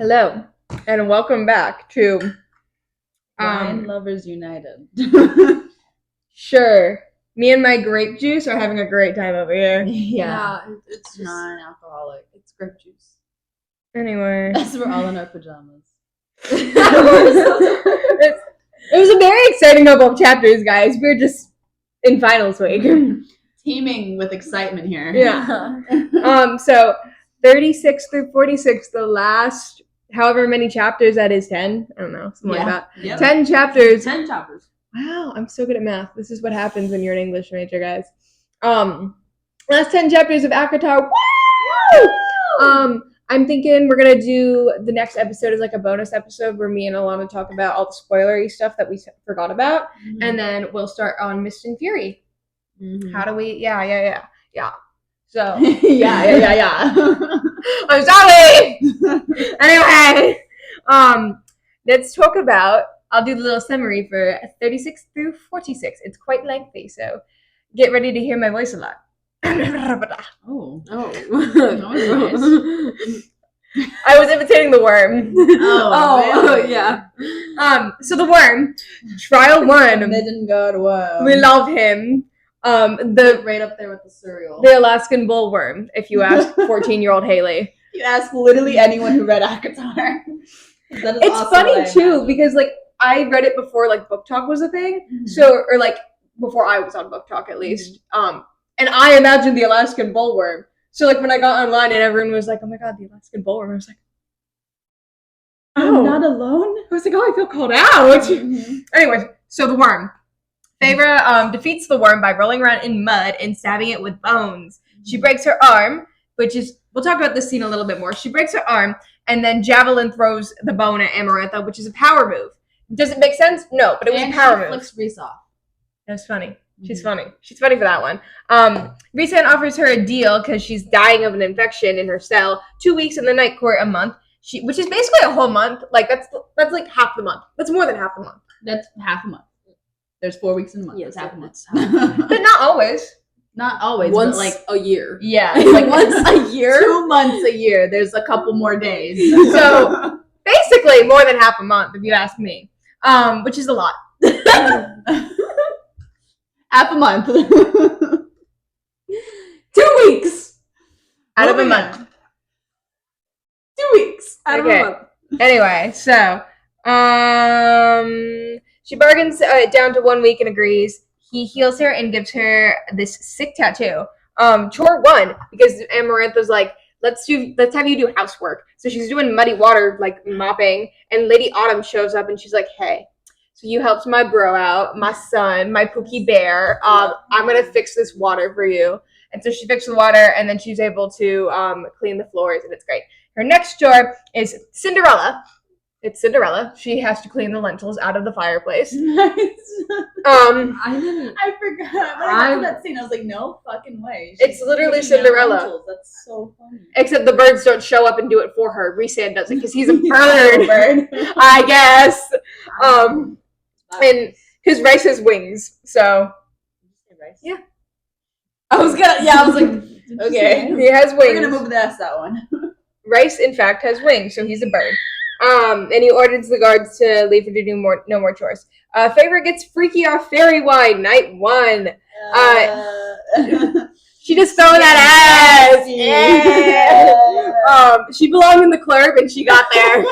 Hello, and welcome back to Wine Lovers United. Sure. Me and my grape juice are having a great time over here. Yeah, it's non-alcoholic. It's grape juice. Anyway. That's we're all in our pajamas. It was a very exciting couple of chapters, guys. We're just in finals week. Teeming with excitement here. Yeah. So 36 through 46, the last however many chapters that is, 10? I don't know, something like that. Yep. 10 chapters. 10 chapters. Wow, I'm so good at math. This is what happens when you're an English major, guys. Last 10 chapters of ACOTAR. Woo! I'm thinking we're gonna do the next episode as like a bonus episode where me and Alana talk about all the spoilery stuff that we forgot about, and then we'll start on Mist and Fury. How do we? Yeah. So yeah. I'm sorry. Anyway, let's talk about. I'll do the little summary for 36 through 46. It's quite lengthy, so get ready to hear my voice a lot. Oh. I was imitating the worm. Yeah. So the worm, trial 1. Midden God worm. We love him. Right up there with the cereal. The Alaskan bullworm, if you ask 14-year-old Haley. You ask literally anyone who read ACOTAR. It's funny too because like I read it before like Book Talk was a thing, so or like before I was on Book Talk at least. And I imagined the Alaskan bullworm. So like when I got online and everyone was like, "Oh my god, the Alaskan bullworm," I was like, I'm not alone. I was like, "Oh, I feel called out." Anyway, so the worm. Feyre defeats the worm by rolling around in mud and stabbing it with bones. She breaks her arm, which is we'll talk about this scene a little bit more. She breaks her arm and then Javelin throws the bone at Amarantha, which is a power move. Does it make sense? No, but it was a power move. Flicks Reese off. That's funny. She's funny. She's funny for that one. Rhysand offers her a deal because she's dying of an infection in her cell. 2 weeks in the Night Court a month. Which is basically a whole month. Like that's like half the month. That's more than half the month. That's half a month. There's 4 weeks in a month. Yeah, that's half a month. But not always. Not always. Once but like a year. Yeah. Like once a year? 2 months a year. There's a couple more days. So basically more than half a month if you ask me. Which is a lot. Half a month. 2 weeks. Out of a month. 2 weeks. Out of a month. Anyway, so she bargains down to 1 week and agrees. He heals her and gives her this sick tattoo. Chore 1, because Amarantha's like, let's have you do housework. So she's doing muddy water, like mopping, and Lady Autumn shows up and she's like, hey, so you helped my bro out, my son, my Pookie Bear. I'm gonna fix this water for you. And so she fixed the water and then she's able to clean the floors and it's great. Her next chore is Cinderella. It's Cinderella. She has to clean the lentils out of the fireplace. Nice. I forgot. When I got to that scene, I was like, no fucking way. It's literally Cinderella. That's so funny. Except the birds don't show up and do it for her. Rhysand does it because he's a bird. I guess. And because Rice has wings, so. Yeah. I was like, okay. He has wings. We're gonna move that one. Rice, in fact, has wings, so he's a bird. And he orders the guards to leave her to do no more chores. Feyre gets freaky off fairy wine, night 1. She just throw that ass. Yeah. She belonged in the club and she got there.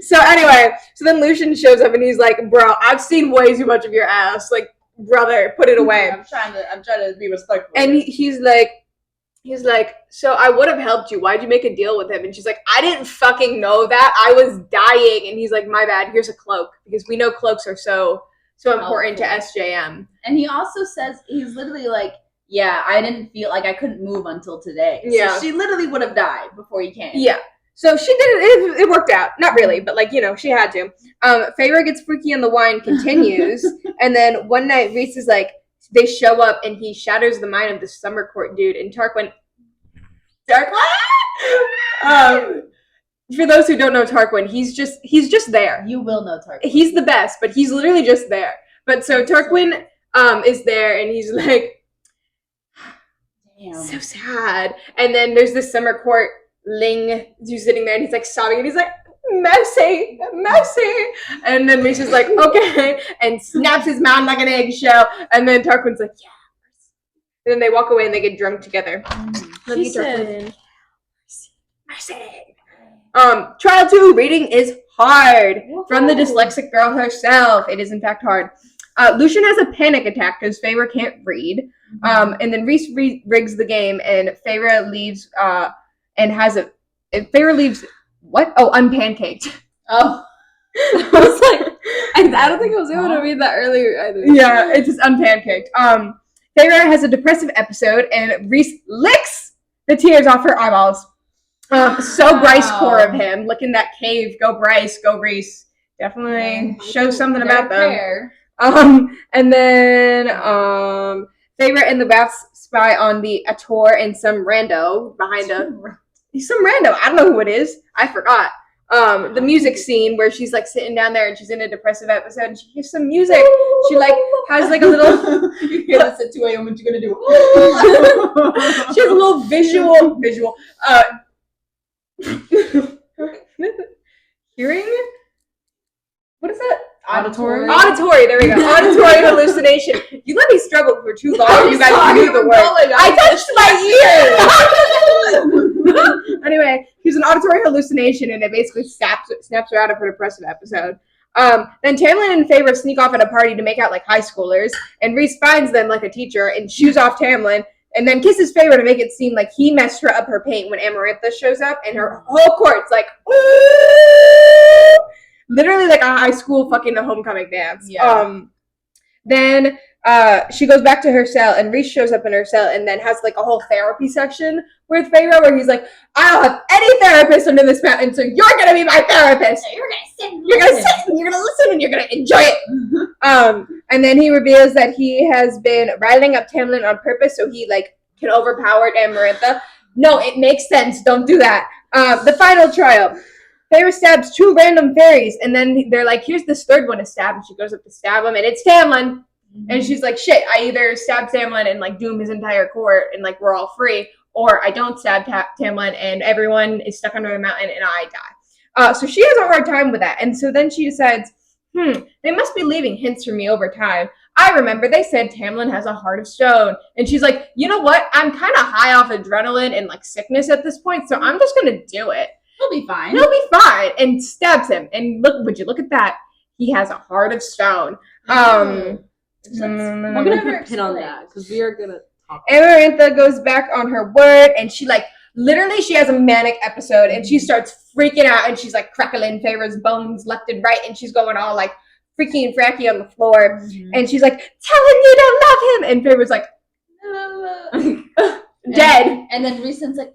So anyway, so then Lucian shows up and he's like, bro, I've seen way too much of your ass. Like, brother, put it away. I'm trying to be respectful. And he's like, so I would have helped you. Why'd you make a deal with him? And she's like, I didn't fucking know that. I was dying. And he's like, my bad. Here's a cloak. Because we know cloaks are so important to SJM. And he also says, he's literally like, yeah, I didn't feel like I couldn't move until today. Yeah. So she literally would have died before he came. Yeah. So she did it. It worked out. Not really, but like, she had to. Feyre gets freaky and the wine continues. And then one night, Rhys is like, they show up and he shatters the mind of the summer court dude. And Tarquin. For those who don't know Tarquin, he's just there. You will know Tarquin. He's the best, but he's literally just there. But so Tarquin is there and he's like, damn, so sad. And then there's this summer court Ling who's sitting there and he's like sobbing and he's like, mercy, mercy. And then Reese is like, okay, and snaps his mouth like an eggshell. And then Tarquin's like, yeah. And then they walk away and they get drunk together. She said, mercy. Trial 2 reading is hard. From the dyslexic girl herself. It is in fact hard. Lucian has a panic attack because Feyre can't read. And then Reese rigs the game and Feyre leaves Feyre leaves what? Oh, unpancaked. Oh. I was like, I don't think I was able to read that earlier either. Yeah, it's just unpancaked. Feyre has a depressive episode and Reese licks the tears off her eyeballs. So Bryce core of him. Look in that cave. Go Bryce, go Reese. Definitely shows something about them. Fair. And then Feyre and the Baths spy on the Ator and some rando behind some rando. I don't know who it is. I forgot. The music scene where she's like sitting down there and she's in a depressive episode and she hears some music. She like has like a little You hear this at 2 a.m. What you gonna do? she has a little visual hearing? What is that? Auditory. Auditory, there we go. Auditory hallucination. You let me struggle for too long. You guys knew the word. I touched my ear. Anyway, she's an auditory hallucination, and it basically snaps her out of her depressive episode. Then Tamlin and Feyre sneak off at a party to make out like high schoolers, and Reese finds them like a teacher and shoos off Tamlin, and then kisses Feyre to make it seem like he messed her up her paint when Amarantha shows up, and her whole court's like, ooh! Literally like a high school fucking homecoming dance. Yeah. Then she goes back to her cell, and Reese shows up in her cell, and then has like a whole therapy section with Feyre where he's like, I don't have any therapist under this mountain, so you're gonna be my therapist. You're gonna sit. You're gonna sit and you're gonna listen and you're gonna enjoy it. And then he reveals that he has been riling up Tamlin on purpose so he like can overpower Amarantha. No, it makes sense. Don't do that. The final trial. Feyre stabs 2 random fairies, and then they're like, here's this third one to stab, and she goes up to stab him, and it's Tamlin. And she's like, shit, I either stab Tamlin and like doom his entire court and like we're all free, or I don't stab Tamlin and everyone is stuck under the mountain and I die. So she has a hard time with that. And so then she decides, they must be leaving hints for me over time. I remember they said Tamlin has a heart of stone. And she's like, you know what? I'm kind of high off adrenaline and like sickness at this point, so I'm just going to do it. He'll be fine. And stabs him. And would you look at that? He has a heart of stone. we're gonna put a pin on that because we are gonna talk. Amarantha goes back on her word, and she like literally she has a manic episode, and she starts freaking out, and she's like crackling Feyre's bones left and right, and she's going all like freaky and fracky on the floor, and she's like, tell him you don't love him, and Feyre's like dead. And then Reese's like,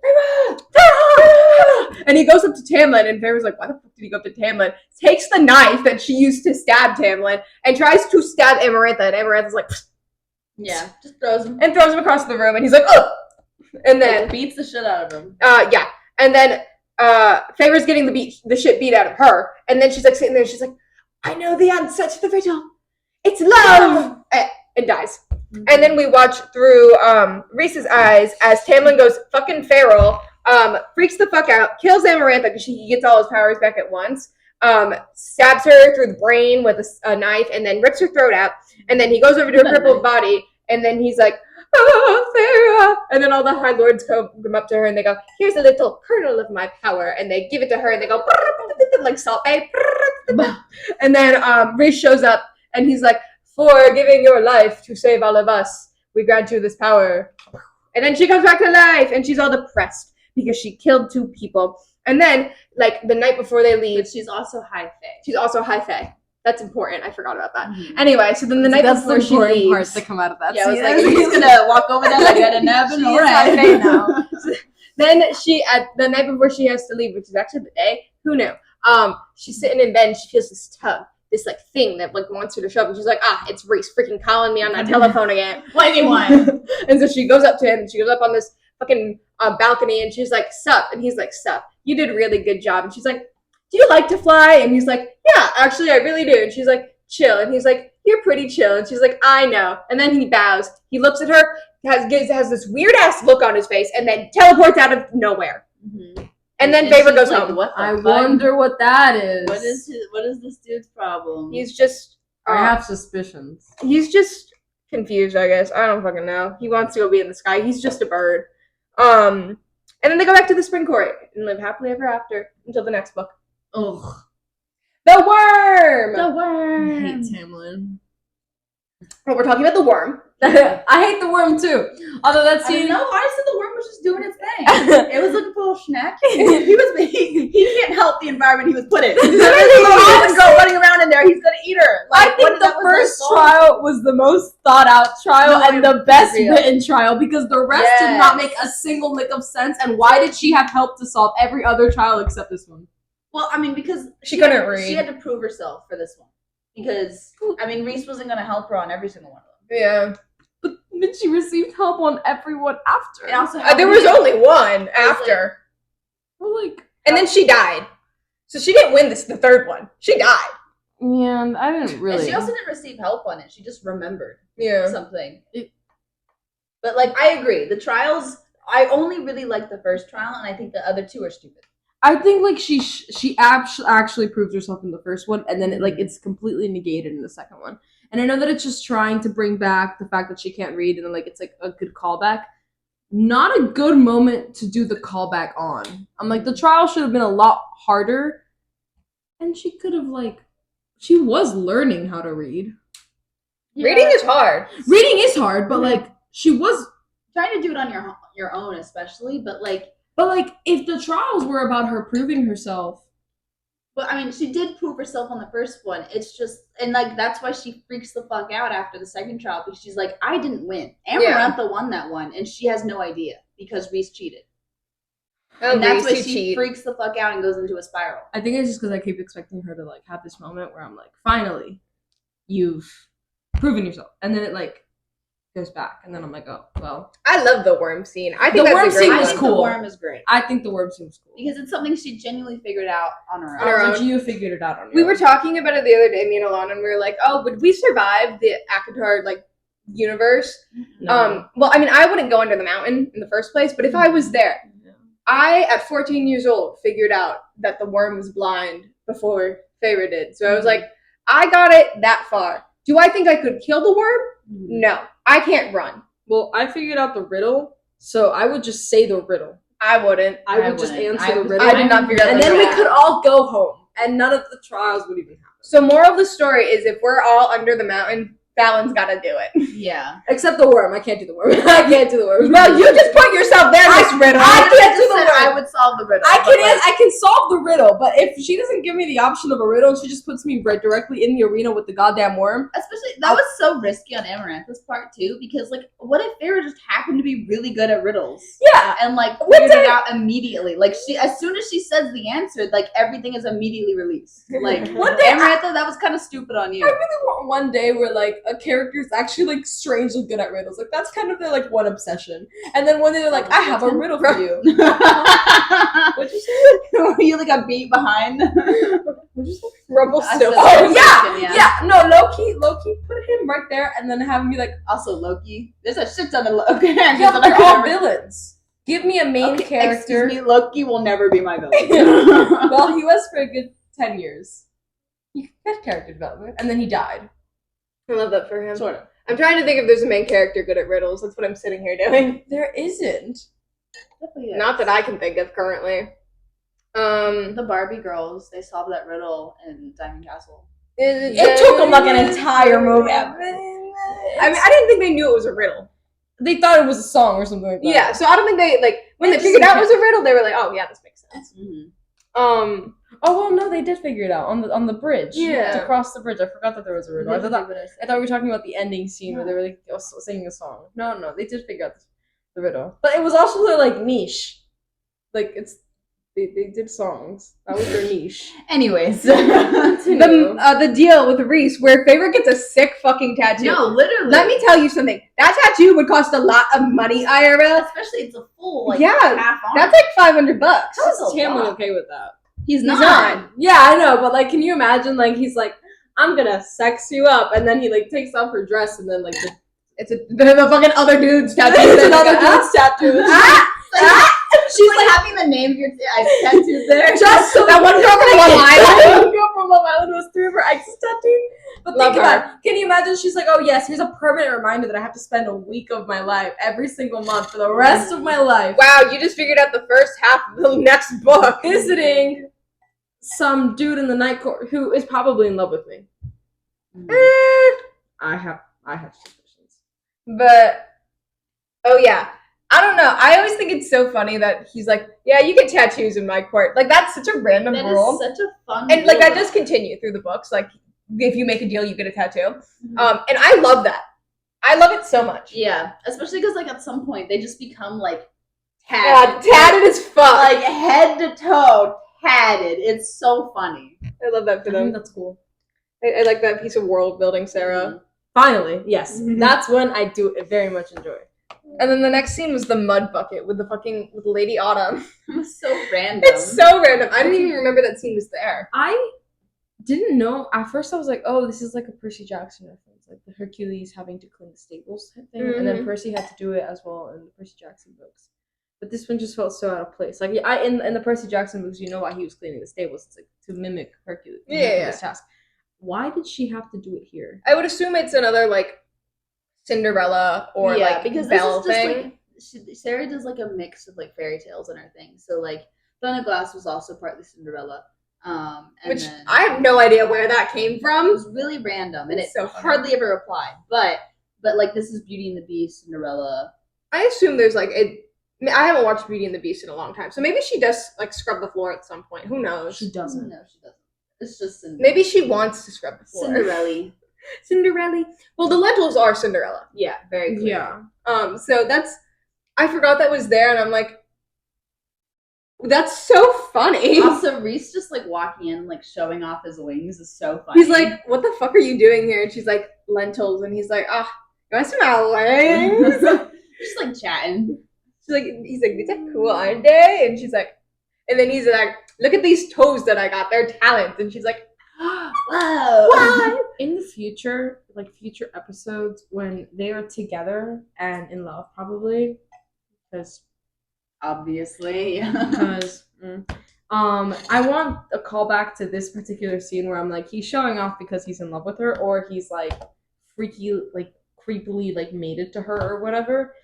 and he goes up to Tamlin, and Feyre's like, why the fuck did he go up to Tamlin? Takes the knife that she used to stab Tamlin and tries to stab Amarantha, and Amarantha's like, yeah, just throws him and throws him across the room, and he's like, oh, and then beats the shit out of him. Yeah, and then Feyre's getting the shit beat out of her, and then she's like sitting there, and she's like, I know the answer to the riddle. It's love, and dies. And then we watch through Reese's eyes as Tamlin goes fucking feral, freaks the fuck out, kills Amarantha because he gets all his powers back at once, stabs her through the brain with a knife, and then rips her throat out. And then he goes over to her crippled body, and then he's like, oh, Feyre. And then all the High Lords come up to her, and they go, here's a little kernel of my power. And they give it to her, and they go, like Salt Bae. And then Reese shows up, and he's like, for giving your life to save all of us, we grant you this power. And then she comes back to life, and she's all depressed because she killed 2 people. And then, like, the night before they leave... But she's also high fae. She's also high fae. That's important. I forgot about that. Anyway, so then the night before she leaves... parts that come out of that. Yeah, I was like, he's gonna walk over there like at a nap and she's high fae now. Then the night before she has to leave, which is actually the day, who knew? She's sitting in bed, and she feels this tug. This like thing that like wants her to show up, and she's like, it's Reese freaking calling me on that telephone again. What do you want? And so she goes up to him, and she goes up on this fucking balcony, and she's like, sup, and he's like, sup, you did a really good job. And she's like, do you like to fly? And he's like, yeah, actually I really do. And she's like, chill. And he's like, you're pretty chill. And she's like, I know. And then he bows, he looks at her, has this weird ass look on his face, and then teleports out of nowhere. And then And Favor she's goes like, home. What the I fuck? wonder what that is. What is this dude's problem? He's just I have suspicions. he's just confused, I guess. I don't fucking know. He wants to go be in the sky. He's just a bird. And then they go back to the spring court and live happily ever after until the next book. Ugh. The worm. the I worm. hate Tamlin. Well, we're talking about the worm. I hate the worm too. Although that I scene. don't know. I said the worm was just doing its thing. It was looking for a little snack. He can't help the environment he was put in. There's a little girl running around in there. He's gonna eat her. I think the first trial was the most thought out trial and the best written trial because the rest did not make a single lick of sense. And why did she have help to solve every other trial except this one? Well, I mean, because She couldn't read. She had to prove herself for this one. Because I mean, Reese wasn't gonna help her on every single one of them. Yeah. But then she received help on everyone after. And also, There was only one after. And then she died. So she didn't win the third one. She died. Yeah, I didn't really. And she also didn't receive help on it. She just remembered something. It- But like, I agree. The trials, I only really like the first trial, and I think the other two are stupid. I think like she actually proved herself in the first one, and then it's completely negated in the second one. And I know that it's just trying to bring back the fact that she can't read, and then like it's like a good callback. Not a good moment to do the callback on. I'm like, the trial should have been a lot harder, and she could have she was learning how to read. Yeah. Reading is hard. Reading is hard, but like she was Trying to do it on your own, especially, but like. But, like, if the trials were about her proving herself... But, I mean, she did prove herself on the first one. It's just... And, like, that's why she freaks the fuck out after the second trial. Because she's like, I didn't win. Amarantha won that one. And she has no idea. Because Reese cheated. And that's why she freaks the fuck out and goes into a spiral. I think it's just because I keep expecting her to, like, have this moment where I'm like, finally, you've proven yourself. And then it, goes back. And then I'm like, oh, well... I love the worm scene. I think The that's worm a great scene one. was cool. The worm is great. I think the worm seems cool. Because it's something she genuinely figured out on her On her own. own. You figured it out on your We own. were talking about it the other day, me and Alana, and we were like, oh, would we survive the ACOTAR, universe? No. Well, I mean, I wouldn't go under the mountain in the first place, but if I was there, I, at 14 years old, figured out that the worm was blind before Feyre did. So I was like, I got it that far. Do I think I could kill the worm? No. I can't run. Well, I figured out the riddle, so I would just say the riddle. I wouldn't. I would just wouldn't. answer the riddle. I did not figure out And the then riddle. we could all go home, and none of the trials would even happen. So moral of the story is if we're all under the mountain, Fallon's got to do it. Yeah. Except the worm. I can't do the worm. I can't do the worm. Well, you just put yourself there, Miss Riddle. I can't do the said riddle. I would solve the riddle. I can solve the riddle, but if she doesn't give me the option of a riddle and she just puts me right directly in the arena with the goddamn worm. Especially, that was so risky on Amarantha's part, too, because, what if Feyre just happened to be really good at riddles? Yeah. And, figured it out immediately. As soon as she says the answer, everything is immediately released. One day, Amarantha, that was kind of stupid on you. I really want one day where, a character is actually, strangely good at riddles. That's kind of their, one obsession. And then one day they're like, I have a riddle for you. What'd you say? Were you, a beat behind? What'd you say? Rumpelstiltskin. Oh, yeah! No, low-key, put him right there and then have him be like, Also, Loki. There's a shit ton of Loki. yeah, but they're all villains. Give me a main character. Excuse me, Loki will never be my villain. Well, he was for a good 10 years. He had character development, and then he died. I love that for him. Sort of. I'm trying to think if there's a main character good at riddles. That's what I'm sitting here doing. There isn't. Not that I can think of currently. The Barbie girls, they solved that riddle in Diamond Castle. It took them an entire movie. I mean, I didn't think they knew it was a riddle. They thought it was a song or something like that. Yeah, so I don't think they, when they figured out it was a riddle, they were like, oh, yeah, this makes sense. Mm-hmm. Oh, well, no, they did figure it out on the bridge. Yeah. To cross the bridge. I forgot that there was a riddle. I thought we were talking about the ending scene where they were singing a song. No, they did figure out the riddle. But it was also their, niche. They did songs. That was their niche. Anyways. The deal with Reese, where Feyre gets a sick fucking tattoo. No, literally. Let me tell you something. That tattoo would cost a lot of money, IRL. Especially it's a full, Yeah, half on. That's $500. That's a Tamlin lot. okay with that? He's He's not. not. Yeah, I know, but can you imagine he's like, I'm gonna sex you up, and then he takes off her dress, and then It's the fucking other dude's tattoo. it's another dude's tattoo. She's like having the name of your ex tattooed there. Just so that one girl from Long Island. One girl from Long Island was 3 of her exes tattooed. But Love think her. about it. Can you imagine? She's like, oh yes, here's a permanent reminder that I have to spend a week of my life every single month for the rest of my life. Wow, you just figured out the first half of the next book. Visiting some dude in the night court who is probably in love with me. I have suspicions. But oh yeah, I don't know. I always think it's so funny that he's like, yeah, you get tattoos in my court. Like that's such a random That rule. is such a fun And like rule, that does continue through the books. Like if you make a deal, you get a tattoo. And I love that. I love it so much. Yeah, especially because like at some point they just become like Tatted tatted, as fuck. like head to toe tatted. It's so funny. I love that for I think them. that's cool. I like that piece of world building, Sarah. Finally, yes. Mhm. That's when I do very much enjoy. And then the next scene was the mud bucket with with Lady Autumn. It was so random. It's so random. I didn't even remember that scene was there. I didn't know. At first I was like, oh, this is like a Percy Jackson reference. Like the Hercules having to clean the stables type thing. And then Percy had to do it as well in the Percy Jackson books. But this one just felt so out of place. Like in the Percy Jackson books, you know why he was cleaning the stables. It's like to mimic Hercules. This task. Why did she have to do it here? I would assume it's another like Cinderella or like because Belle this is just thing. like Sarah does like a mix of like fairy tales in her thing. So like Throne of Glass was also partly Cinderella. And Which then I have no idea where that came it from. was really random and it It's so funny. hardly ever applied. But like this is Beauty and the Beast, Cinderella. I assume there's like I haven't watched Beauty and the Beast in a long time, so maybe she does like scrub the floor at some point. Who knows? She doesn't. No, she doesn't. It's just Cinderella. Maybe she wants to scrub the floor. Cinderella. Cinderella. Well, the lentils are Cinderella. Yeah, very clear. Yeah. So I forgot that was there, and I'm like, that's so funny. Also, Reese just like walking in, like showing off his wings is so funny. He's like, what the fuck are you doing here? And she's like, lentils, and he's like, you want some of my wings? just like chatting. He's like, these are cool, aren't they? And she's like, and then he's like, look at these toes that I got. They're talents. And she's like, Whoa. what? In the future, like future episodes, when they are together and in love, probably, because Obviously. I want a callback to this particular scene where I'm like, he's showing off because he's in love with her, or he's like creepily like mated to her or whatever.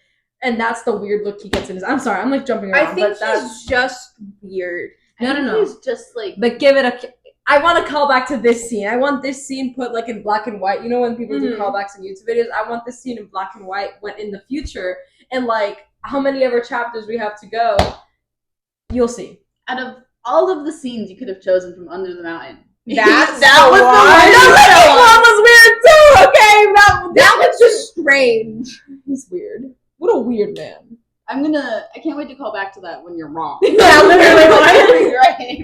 And that's the weird look he gets in his. I'm sorry, I'm like jumping around. I think but that's he's just weird. no. He's just like. But give it a. I want to call back to this scene. I want this scene put like in black and white. You know when people do callbacks in YouTube videos? I want this scene in black and white when in the future. And like how many ever chapters we have to go, you'll see. Out of all of the scenes you could have chosen from Under the Mountain. That was the one. That was weird too. Okay, that was just strange. He's weird. What a weird man. I can't wait to call back to that when you're wrong. Yeah, literally.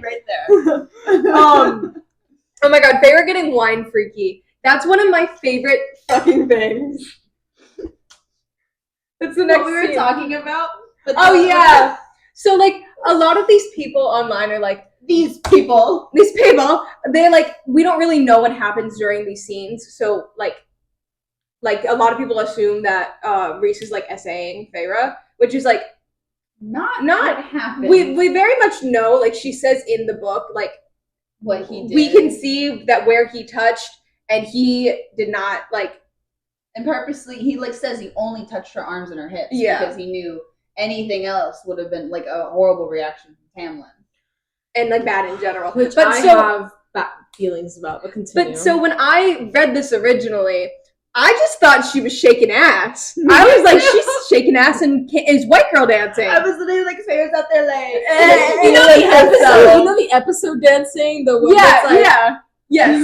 right there. Oh my god, they were getting wine freaky. That's one of my favorite fucking things. That's the next What we were scene. talking about. Oh yeah. So like a lot of these people online are like, these people, they're like, we don't really know what happens during these scenes. So like a lot of people assume that Reese is like essaying Feyre, which is like not what happened. We very much know, like she says in the book, like what he did. we can see that where he touched and he did not like. And purposely, he like says he only touched her arms and her hips because he knew anything else would have been like a horrible reaction from Tamlin. And like bad in general. Which but I so, have bad feelings about, but continue. But so when I read this originally, I just thought she was shaking ass. I was like, she's shaking ass and is white girl dancing. I was literally like, Feyre's out there like, you know the episode dancing, the one that's like, yes,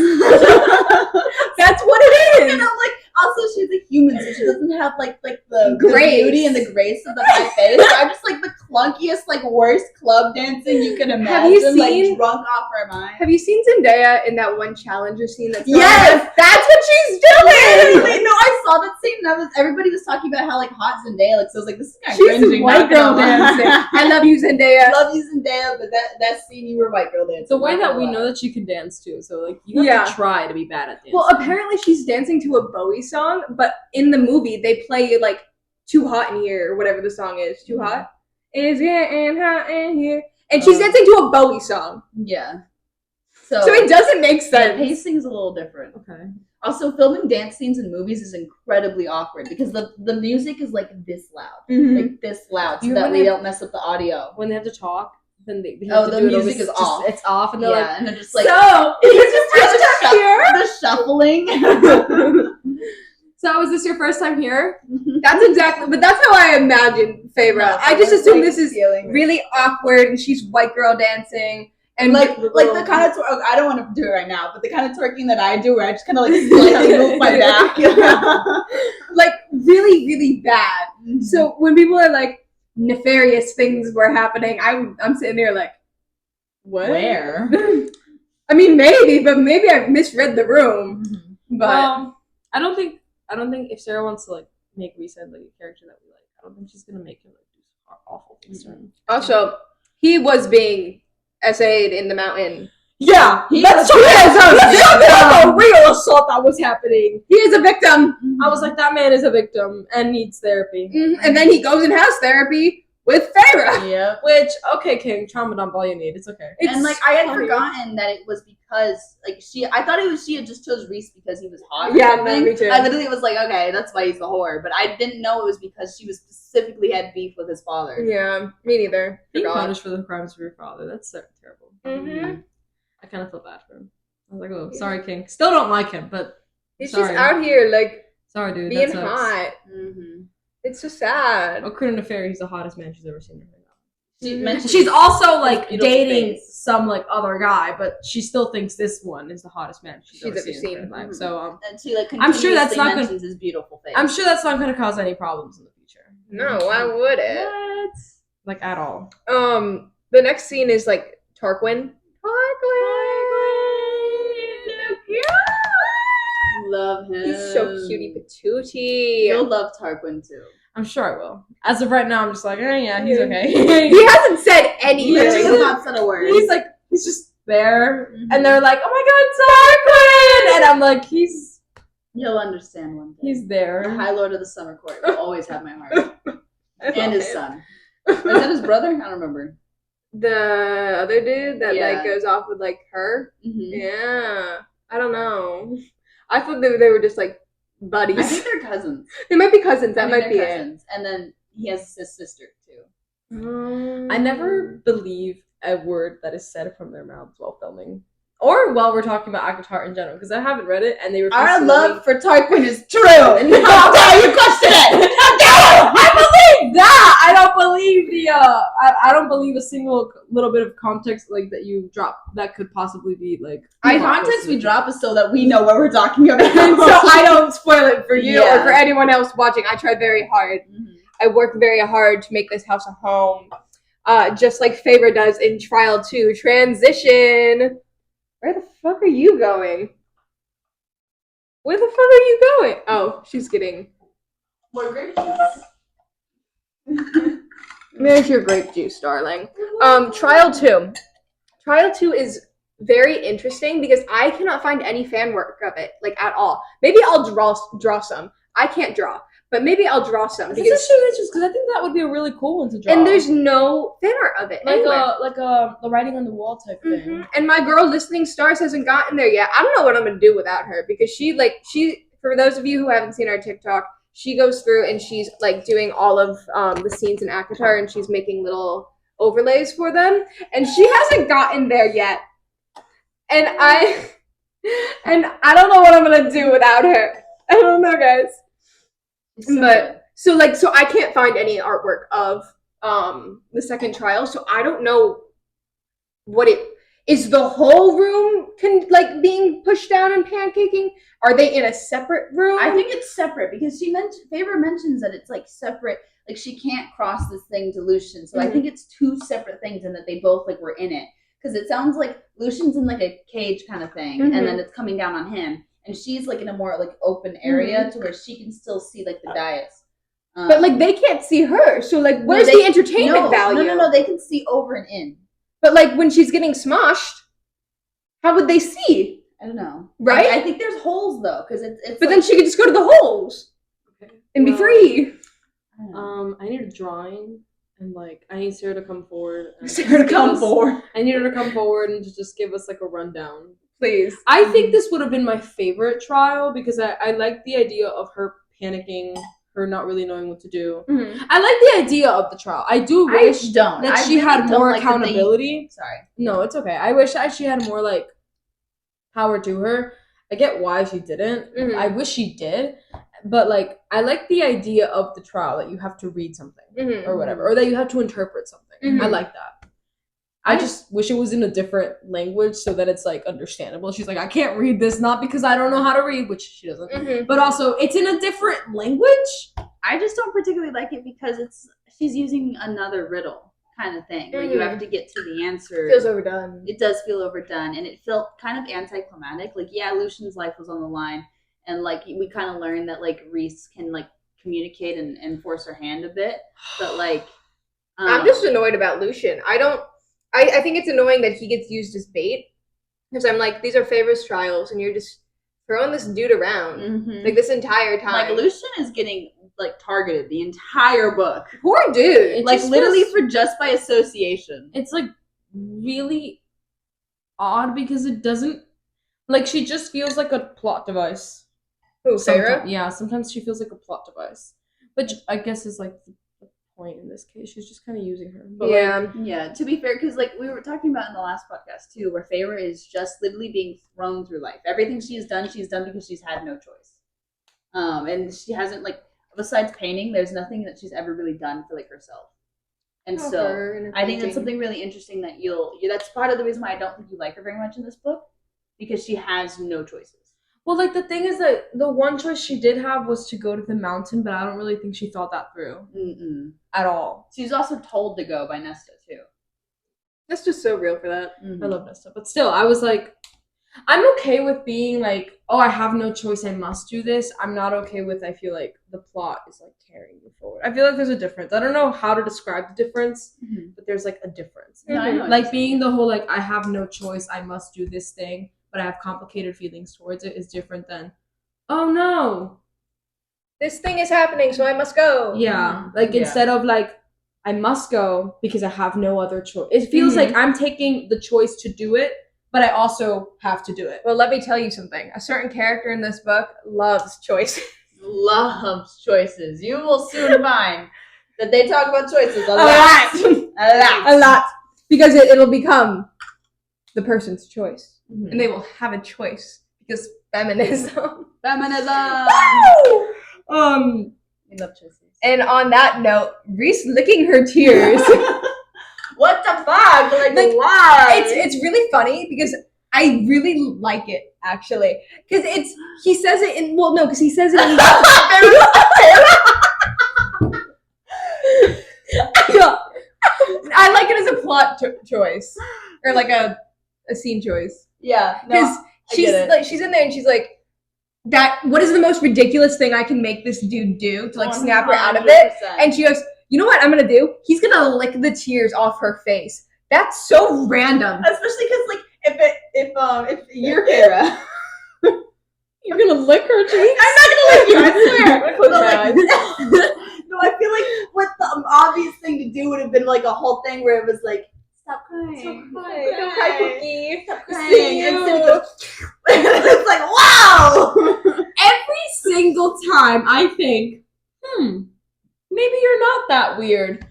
that's what it is. And I'm like, also she's a human, so she doesn't have like the Grace. beauty and the grace of the high face. So I'm just like the clunkiest, like worst club dancing you can imagine. Have you seen like drunk off her mind? Have you seen Zendaya in that one Challenger scene? That's Yes, that's what she's doing. Wait, no, I saw that scene and everybody was talking about how like hot Zendaya looks. So I was like, this is kind of She's cringing. white girl dancing. I love you, Zendaya. Love you, Zendaya, but that scene you were white girl dancing. the way that we know that she can dance too. So like you have to try to be bad at dancing. Well, apparently she's dancing to a Bowie song, but in the movie they play like "Too Hot in Here" or whatever the song is. Too Hot. It's getting hot in here. And she's dancing to a Bowie song. Yeah. So it doesn't make sense. The pacing is a little different. Okay. Also, filming dance scenes in movies is incredibly awkward because the music is like this loud. Mhm. Like this loud, so You that know we when don't mess up the audio. When they have to talk, then they Oh, have to the do it music over- is just- off. It's off, and they're like, And they're just like, so is this your first time here? the shuffling. So is this your first time here? That's exactly, but that's how I imagine Feyre. I just assume this is really awkward, and she's white girl dancing, and like the kind of I don't want to do it right now, but the kind of twerking that I do, where I just kind of like slightly move my back, like really, really bad. So when people are like nefarious things were happening, I'm sitting there like, what? Where? I mean, maybe, but maybe I've misread the room. But I don't think if Sarah wants to like make Reset like a character that we like, I don't think she's gonna make him like do awful things to him. also, he was being essayed in the mountain. Yeah, Let's talk about the real assault that was happening. He is a victim. I was like, that man is a victim and needs therapy. And then he goes and has therapy with Feyre. Yep. Which, okay, King, trauma dump all you need. It's okay. And like I had funny. forgotten that it was because like I thought she had just chose Reese because he was hot. Yeah, or something. me too. I literally was like, okay, that's why he's the whore. But I didn't know it was because she was specifically had beef with his father. Yeah, me neither. Being Forgot. punished for the crimes of your father, that's so terrible. Mhm. I kind of feel bad for him. I was like, oh, sorry, King. Still don't like him, but He's sorry. just out here like Sorry, dude. being that sucks. hot. Mm-hmm. It's so sad. Okrina Neferi, he's the hottest man she's ever seen in her life. She Mhm. mentioned She's also like beautiful dating face. some like other guy, but she still thinks this one is the hottest man she's ever ever seen in seen. her life. Mhm. So and she like I'm sure that's continuously not gonna- mentions his beautiful face. I'm sure that's not going to cause any problems in the future. No, why would it? What? Like at all. The next scene is like Tarquin. Love him. He's so cutie patootie. You'll love Tarquin too. I'm sure I will. As of right now, I'm just like, yeah, he's Yeah. okay. He hasn't said He anything. literally has not said a word. he's just there, Mhm. and they're like, oh my God, Tarquin! And I'm like, You'll understand one day. he's the there. High Lord of the Summer Court will always have my heart. I love And his him. son. Is that his brother? I don't remember. The other dude that Yeah. like goes off with like her. Mm-hmm. Yeah, I don't know. I thought they were just like I buddies. think they're cousins. They might be cousins. That I think might be they're it. cousins. And then he has his sister too. I never believe a word that is said from their mouths while filming. Or while we're talking about ACOTAR in general, because I haven't read it, and they refuse Our to love for Tarquin is true. And How dare you question it? How dare you? I believe that. I don't believe the. I don't believe a single little bit of context like that you drop that could possibly be like. The context we drop is so that we know what we're talking about. And so I don't spoil it for you or Yeah. for anyone else watching. I tried very hard. Mhm. I worked very hard to make this house a home. Just like Feyre does in Trial 2. Transition. Where the fuck are you going? Where the fuck are you going? Oh, she's getting... More grape There's your grape juice, darling. Trial 2. Trial 2 is very interesting because I cannot find any fan work of it, like, at all. Maybe I'll draw some. I can't draw. But maybe I'll draw some Because because I think that would be a really cool one to draw. and there's no fan art of it like anywhere. the writing on the wall type thing. Mhm. And my girl listening stars hasn't gotten there yet. I don't know what I'm gonna do without her because she for those of you who haven't seen our TikTok, she goes through and she's like doing all of the scenes in ACOTAR and she's making little overlays for them and she hasn't gotten there yet. And I don't know what I'm gonna do without her. I don't know, guys. But so I can't find any artwork of the second trial, so I don't know what it is. The whole room being pushed down and pancaking. Are they in a separate room? I think it's separate because Feyre mentions that it's like separate. Like she can't cross this thing to Lucian, so I Mhm. think it's two separate things, and that they both like were in it. Because it sounds like Lucian's in like a cage kind of thing, Mhm. and then it's coming down on him, and she's like in a more like open area to where she can still see like the dais. But like they can't see her, so like where's they- the entertainment value? No, they can see over and in. But like when she's getting smoshed, how would they see? I don't know. Right? I think there's holes though, because it's. But like, then she could just go to the holes Okay. and be Well, free. I don't know. I need a drawing, And like, I need Sarah to come forward. I need her to come forward and just give us like a rundown. Please. I think this would have been my favorite trial because I like the idea of her panicking, her not really knowing what to do. Mm-hmm. I like the idea of the trial. I do wish that she had more accountability. Sorry. No, it's okay. I wish that she had more like power to her. I get why she didn't. Mm-hmm. I wish she did. But like, I like the idea of the trial that you have to read something or whatever, or that you have to interpret something. I like that. I just wish it was in a different language so that it's like understandable. She's like, I can't read this, not because I don't know how to read, which she doesn't, but also it's in a different language. I just don't particularly like it because she's using another riddle kind of thing where you have to get to the answer. Feels overdone. It does feel overdone, and it felt kind of anticlimactic. Like, yeah, Lucian's life was on the line, and like we kind of learned that like Reese can like communicate and force her hand a bit, but like I'm just annoyed about Lucian. I think it's annoying that he gets used as bait because I'm like, these are Feyre's trials, and you're just throwing this dude around like this entire time. Like, Lucian is getting like targeted the entire book. Poor dude. Like, literally for just by association. It's like really odd because it doesn't like she just feels like a plot device. Who, Feyre? Yeah, sometimes she feels like a plot device, which I guess is like the point in this case. She's just kind of using her. But yeah. To be fair, because like we were talking about in the last podcast too, where Feyre is just literally being thrown through life. Everything she's done because she's had no choice. And she hasn't like, besides painting, there's nothing that she's ever really done for like herself. And so I think that's something really interesting that that's part of the reason why I don't think you like her very much in this book, because she has no choices. Well, like, the thing is that the one choice she did have was to go to the mountain, but I don't really think she thought that through. At all. She was also told to go by Nesta, too. Nesta's so real for that. I love Nesta. But still, I was like, I'm okay with being like, oh, I have no choice, I must do this. I'm not okay with, I feel like the plot is like carrying you forward. I feel like there's a difference. I don't know how to describe the difference, but there's like a difference. No, I know like being the whole like, I have no choice, I must do this thing, but I have complicated feelings towards it is different than, oh no, this thing is happening, so I must go. Yeah. Like, instead of like, I must go because I have no other choice. It feels like I'm taking the choice to do it, but I also have to do it. Well, let me tell you something. A certain character in this book loves choices. Loves choices. You will soon find that they talk about choices a lot. A lot. Because it'll become the person's choice. And they will have a choice because feminism. Woo! We love choices. And on that note, Reese licking her tears. What the fuck? Like why? It's really funny because I really like it, actually. Because he says it in, well, no, because he says it in I like it as a plot choice. Or like a scene choice. Yeah. Because she's in there and she's like, what is the most ridiculous thing I can make this dude do to like snap her out of it? And she goes, you know what I'm gonna do? He's gonna lick the tears off her face. That's so random. Especially because like if you're Feyre, you're gonna lick her cheeks? I'm not gonna lick you, I swear. I'm gonna close my eyes. No, I feel like what the obvious thing to do would have been like a whole thing where it was like, stop crying. Don't cry, Cookie. Stop crying. It's like, wow! Every single time I think, maybe you're not that weird.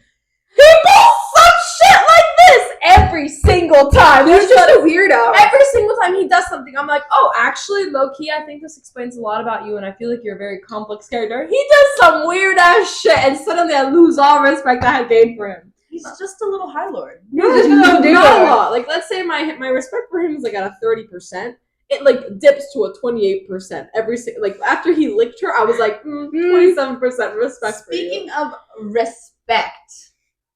He pulls some shit like this every single time. He's just a weirdo. Every single time he does something, I'm like, oh, actually, low-key, I think this explains a lot about you, and I feel like you're a very complex character. He does some weird-ass shit, and suddenly I lose all respect I had gained for him. He's just a little High Lord. No, just not a lot. Like, let's say my respect for him is like at a 30%. It like dips to a 28% like after he licked her, I was like 27% respect for you. Speaking of respect,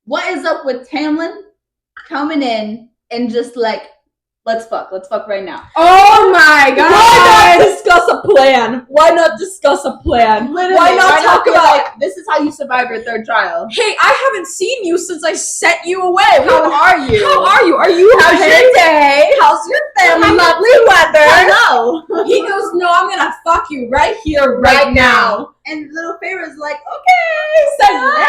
what is up with Tamlin coming in and just like, let's fuck right now? Oh my god! Why not discuss a plan? Literally, why not talk about like, this is how you survive your third trial? Hey, I haven't seen you since I sent you away. How are you? Are you? How's your day? How's your family? Lovely weather. Hello. He goes, no, I'm gonna fuck you right here, right now. And little Feyre's like, okay, Say less.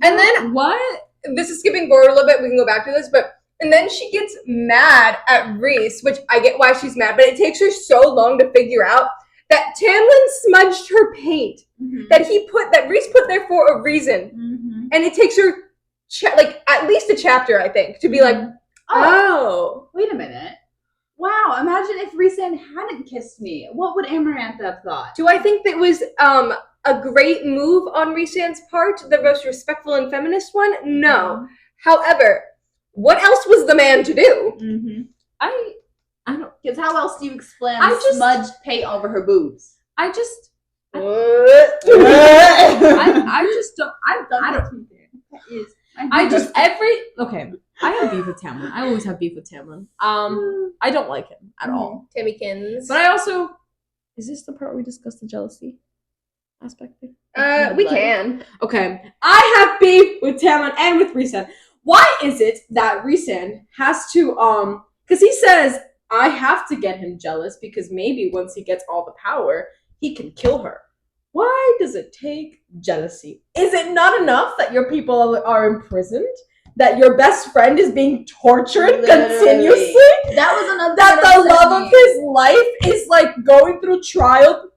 And then what? This is skipping forward a little bit. We can go back to this, but and then she gets mad at Reese, which I get why she's mad, but it takes her so long to figure out that Tamlin smudged her paint that Reese put there for a reason, and it takes her like at least a chapter, I think, to be like, oh, wait a minute. Wow, imagine if Rhysand hadn't kissed me. What would Amarantha have thought? Do I think that was a great move on Rhysand's part, the most respectful and feminist one? No. However, what else was the man to do? I don't. Because how else do you explain smudged paint over her boobs? I just don't. I have beef with Tamlin. I always have beef with Tamlin. I don't like him at all. Tammykins. But I also, is this the part where we discuss the jealousy aspect? We can. Okay. I have beef with Tamlin and with Rhysand. Why is it that Rhysand has to, because he says, I have to get him jealous because maybe once he gets all the power, he can kill her. Why does it take jealousy? Is it not enough that your people are imprisoned? That your best friend is being tortured continuously? That was another. That the love of his life is like going through trial.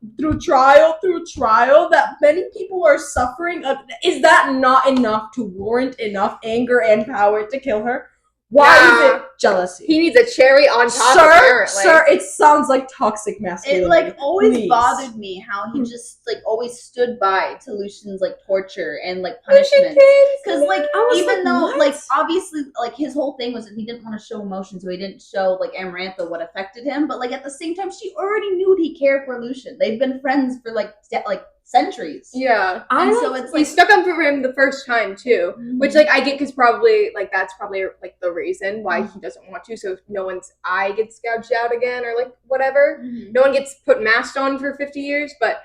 That many people are suffering. Is that not enough to warrant enough anger and power to kill her? Why is it jealousy? He needs a cherry on top, apparently. Sir, it sounds like toxic masculinity. It like always bothered me how he just like always stood by to Lucian's like torture and like punishment. Because like even though like obviously like his whole thing was that he didn't want to show emotion, so he didn't show like Amarantha what affected him. But like at the same time, she already knew he cared for Lucian. They've been friends for like centuries. Yeah. And so it's like he stuck up for him the first time too, which like I get because probably like that's probably like the reason why he doesn't want to, so no one's eye gets gouged out again or like whatever. No one gets put masked on for 50 years, but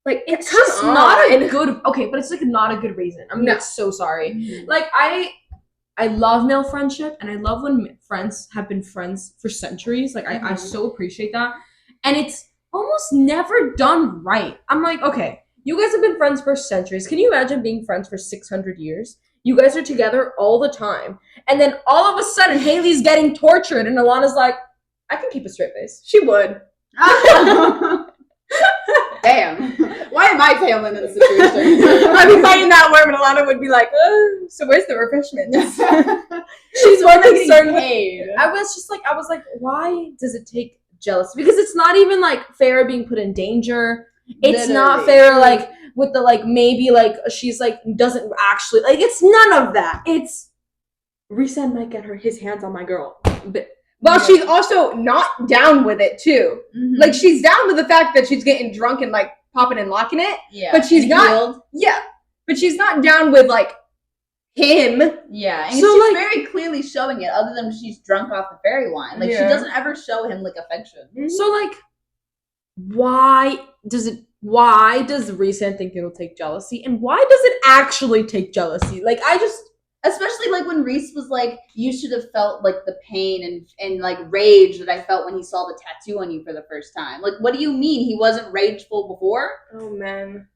like it's just not a good but it's like not a good reason. I'm like so sorry. Like I love male friendship and I love when friends have been friends for centuries. Like I so appreciate that. And it's almost never done right. I'm like, okay, you guys have been friends for centuries. Can you imagine being friends for 600 years? You guys are together all the time. And then all of a sudden, Haley's getting tortured and Alana's like, I can keep a straight face. She would. Damn. Why am I Tamlin in this situation? I'd be fighting that worm and Alana would be like, oh, so where's the refreshments? She's more concerned with I was like, why does it take jealousy? Because it's not even like Farrah being put in danger. It's not fair like with the like maybe like she's like doesn't actually like it's none of that. It's Rhysand might get his hands on my girl. But she's also not down with it too. Like she's down with the fact that she's getting drunk and like popping and locking it. Yeah. But she's not but she's not down with like him. Yeah, and so she's like, very clearly showing it, other than she's drunk off the fairy wine. Like she doesn't ever show him like affection. So like, why does Rhysand think it'll take jealousy, and why does it actually take jealousy? Like especially like when Rhys was like, you should have felt like the pain and like rage that I felt when he saw the tattoo on you for the first time. Like, what do you mean he wasn't rageful before? Oh man.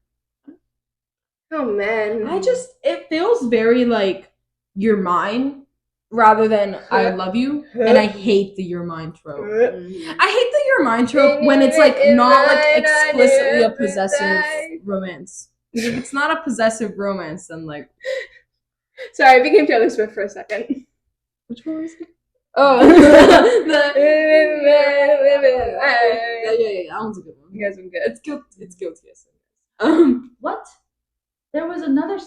It feels very like you're mine rather than I love you, and I hate the you're mine trope. I hate the you're mine trope when it's like not like explicitly a possessive romance. If it's not a possessive romance, then like. Sorry, I became Taylor Swift for a second. Which one was it? Oh, yeah. That one's a good one. You guys have been good. It's guilty. What? There was another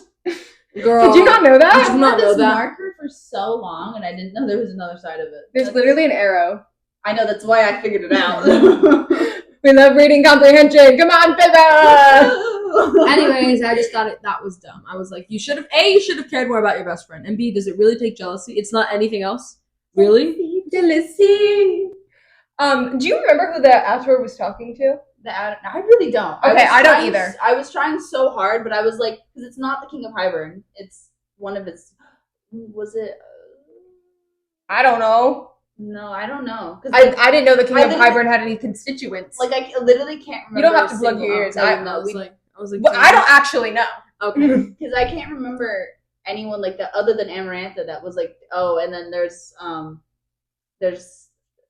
girl. Did you not know that? I had this marker for so long, and I didn't know there was another side of it. There's literally an arrow. I know, that's why I figured it out. We love reading comprehension. Come on, Pippa! Anyways, I just thought that was dumb. I was like, you should have cared more about your best friend, and B, does it really take jealousy? It's not anything else, really. Jealousy. Do you remember who the asteroid was talking to? I really don't. Okay, I don't either. I was trying so hard, but I was like, because it's not the King of Hybern. It's one of his. Was it? I don't know. No, I don't know. I didn't know the King of Hybern had any constituents. Like I literally can't remember. You don't have to plug your ears. I was like, I don't actually know. Okay. Because I can't remember anyone like that other than Amarantha that was like, oh, and then there's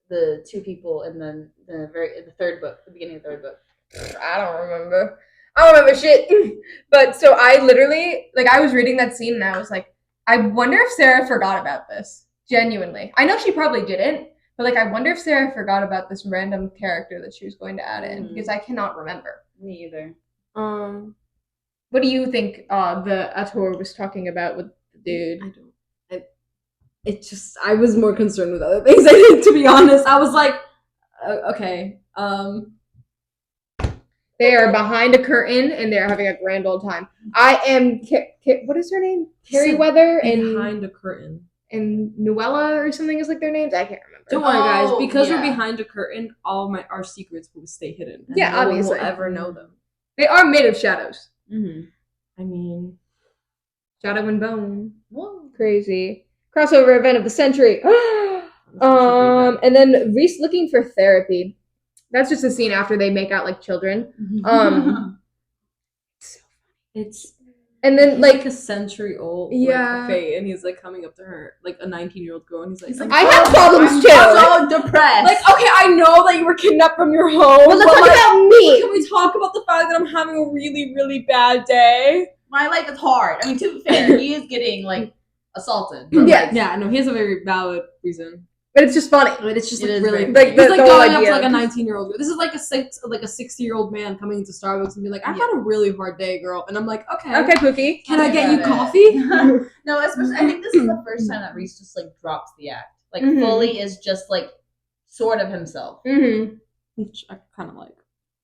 the two people in the third book, the beginning of the third book. I don't remember shit. But so I literally, like, I was reading that scene and I was like, I wonder if Sarah forgot about this. Genuinely. I know she probably didn't, but like, I wonder if Sarah forgot about this random character that she was going to add in, because I cannot remember. Me either. What do you think the Ator was talking about with the dude? I don't. I was more concerned with other things, I think, to be honest. I was like, okay. They are behind a curtain and they're having a grand old time. I am, what is her name? Carrie Weather and behind a curtain. And Nuella or something is like their names. I can't remember. Don't worry, guys. Because we're behind a curtain, all our secrets will stay hidden. And yeah, no obviously. one will ever know them. They are made of shadows. Mm-hmm. I mean, shadow and bone. Whoa. Crazy. Crossover event of the century. And then Reese looking for therapy. That's just a scene after they make out like children. It's and then like a century-old Faye, and he's like coming up to her like a 19-year-old girl, and he's like I have problems too. I'm so depressed. Like, okay, I know that you were kidnapped from your home, but let's talk about me. Can we talk about the fact that I'm having a really, really bad day? My life is hard. I mean, to be fair, he is getting like assaulted. Yeah, no, he has a very valid reason. But it's just funny. But it's just really really like he's like going up to like a 19-year-old girl. This is like a 60-year-old man coming into Starbucks and be like, I've had a really hard day, girl. And I'm like, okay, Pookie, can I get you coffee? No, especially I think this is the first time that Reese just like drops the act. Like fully is just like sort of himself. Which I kind of like.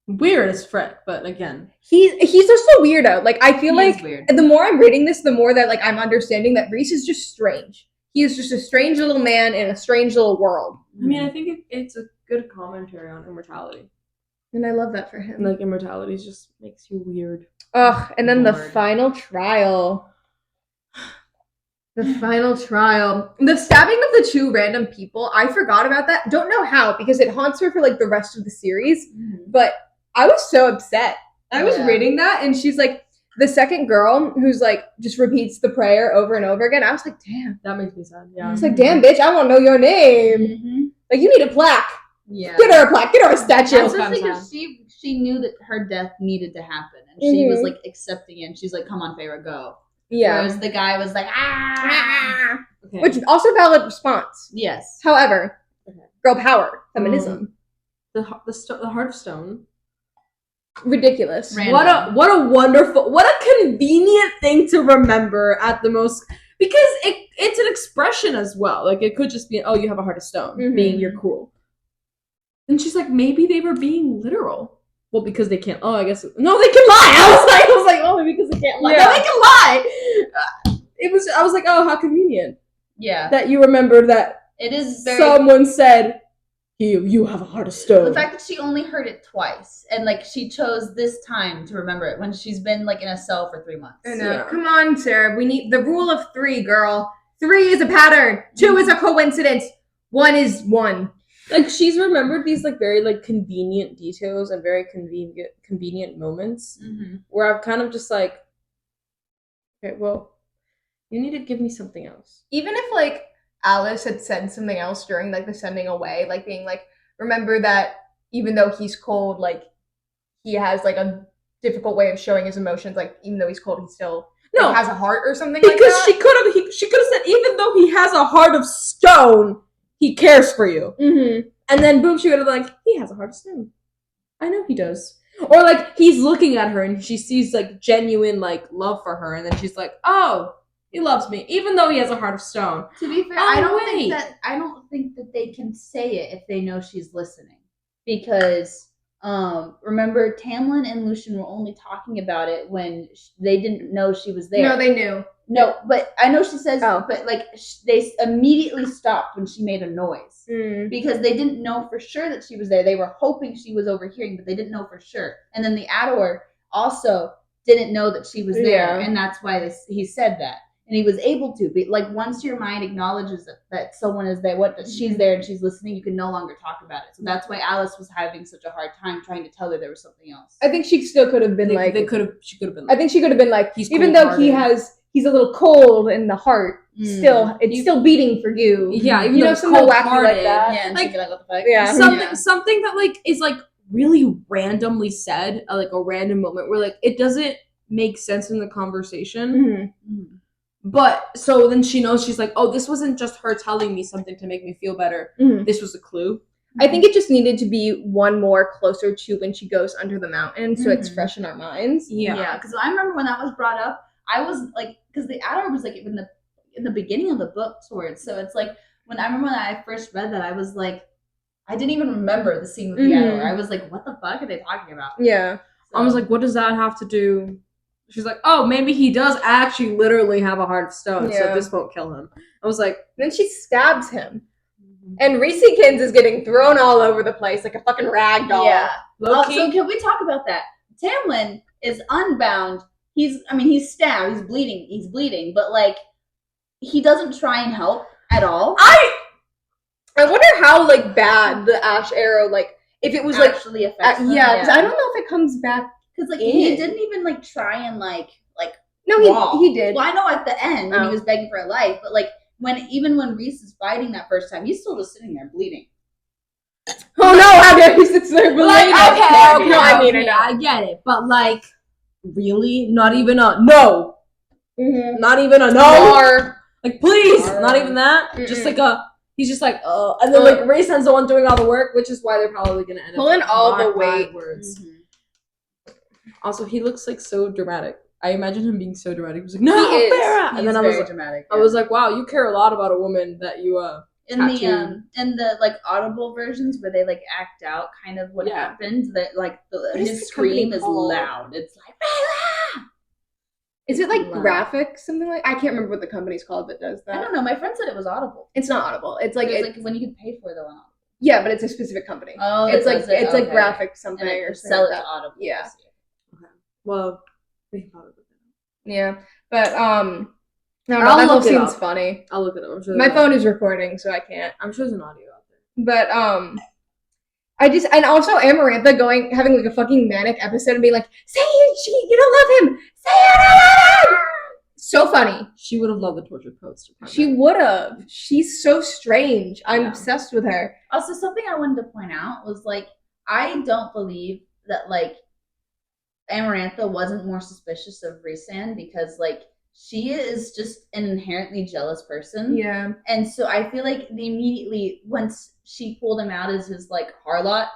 Weird as frick, but again, he's just a weirdo. Like I feel like weird. The more I'm reading this, the more that like I'm understanding that Reese is just strange. He is just a strange little man in a strange little world. I mean, I think it's a good commentary on immortality. And I love that for him. Like, immortality just makes you weird. Ugh, and then the final trial. The final trial. The stabbing of the two random people, I forgot about that. Don't know how, because it haunts her for like the rest of the series. But I was so upset. I was reading that, and she's like, the second girl who's like just repeats the prayer over and over again. I was like, damn. That makes me sad. Yeah. It's like, damn, bitch, I want to know your name. Like, you need a plaque. Yeah. Get her a plaque. Get her a statue. Especially because she knew that her death needed to happen, and she was like accepting it. And she's like, come on, Feyre, go. Yeah. Whereas the guy was like, Okay. Which also valid response. Yes. However, girl power, feminism. The Heart of Stone. Ridiculous. Random. What a wonderful, what a convenient thing to remember at the most, because it's an expression as well. Like, it could just be, oh, you have a heart of stone, being you're cool. And she's like, maybe they were being literal. Well, because they can't. Oh, I guess no, they can lie. I was like, oh, because they can't lie. Yeah. No, they can lie. I was like, oh, how convenient. Yeah. That you remember that. It is very. Someone said, you have a heart of stone. The fact that she only heard it twice, and like she chose this time to remember it when she's been like in a cell for 3 months. I know. Yeah. Come on, Sarah. We need the rule of 3, girl. 3 is a pattern. 2 is a coincidence. 1 is 1. Like, she's remembered these like very like convenient details and very convenient moments where I've kind of just like, okay, well, you need to give me something else. Even if like Alice had said something else during like the sending away, like being like, remember that even though he's cold, like he has like a difficult way of showing his emotions. Like even though he's cold, he still has a heart or something. Because like that. she could have said, even though he has a heart of stone, he cares for you. And then boom, she would have like, he has a heart of stone. I know he does. Or like he's looking at her and she sees like genuine like love for her, and then she's like, oh, he loves me, even though he has a heart of stone. To be fair, I don't think that they can say it if they know she's listening, because remember Tamlin and Lucian were only talking about it when they didn't know she was there. No, they knew. No, but I know she says, but like they immediately stopped when she made a noise because they didn't know for sure that she was there. They were hoping she was overhearing, but they didn't know for sure. And then the Ador also didn't know that she was there, and that's why he said that. And he was able to, but like once your mind acknowledges that someone is there, that she's there and she's listening, you can no longer talk about it. So that's why Alice was having such a hard time trying to tell her there was something else. I think she still could have been she could have been like, I think she could have been like, even though he has he's a little cold in the heart. It's still beating for you. Yeah, even you know, something wacky like that. Yeah, and Like, she'd be like, what the fuck? Yeah. Something that like is like really randomly said, like a random moment where like it doesn't make sense in the conversation. But so then she knows, she's like, oh, this wasn't just her telling me something to make me feel better. This was a clue. I think it just needed to be one more closer to when she goes under the mountain, so it's fresh in our minds. Yeah, because I remember when that was brought up, I was like, because the Adder was like in the beginning of the book towards, so it's like when I first read that, I was like, I didn't even remember the scene with the Adder. I was like, what the fuck are they talking about? Yeah. So, I was like, what does that have to do? She's like, oh, maybe he does actually literally have a heart of stone, so this won't kill him. I was like, then she stabs him. And Reesekins is getting thrown all over the place like a fucking rag doll. Yeah. So can we talk about that? Tamlin is unbound. He's stabbed. He's bleeding. But like, he doesn't try and help at all. I wonder how like bad the ash arrow, like if it was actually affects him. Yeah, because I don't know if it comes back. Because like he didn't even like try and like no, he did. Well, I know at the end when he was begging for a life, but like even when Reese is fighting that first time, he's still just sitting there bleeding. Oh no! How dare he sits there bleeding? Like, okay, no, I mean it. I get it, but like, really, not even a no, not even a no, or like please, not even that. Just like he's just like and then like Raysen's the one doing all the work, which is why they're probably gonna end up pulling all the weight. Words. Also, he looks like so dramatic. I imagine him being so dramatic. He was like, "No, Farrah!" And then I was like, dramatic. I was like, "Wow, you care a lot about a woman that you in the like audible versions where they like act out kind of what happened. That like his scream is loud. It's like, Farrah! Is it like graphic? Something like I can't remember what the company's called that does that. I don't know. My friend said it was Audible. It's not Audible. It's like like when you could pay for it on Audible. Yeah, but it's a specific company. Oh, it's like graphic something or sell it to Audible. Yeah. Okay. Well, we can probably look it up. Yeah, but no, that whole scene's funny. I'll look it up. I'm sure my phone is recording, so I can't. I'm sure there's an audio out there. But and also Amarantha having like a fucking manic episode and being like, say you don't love him. Say you don't love him. So funny. She would have loved the tortured poster. She would have. She's so strange. I'm obsessed with her. Also, something I wanted to point out was like, I don't believe that like Amarantha wasn't more suspicious of Rhysand because like she is just an inherently jealous person. Yeah. And so I feel like immediately once she pulled him out as his like harlot,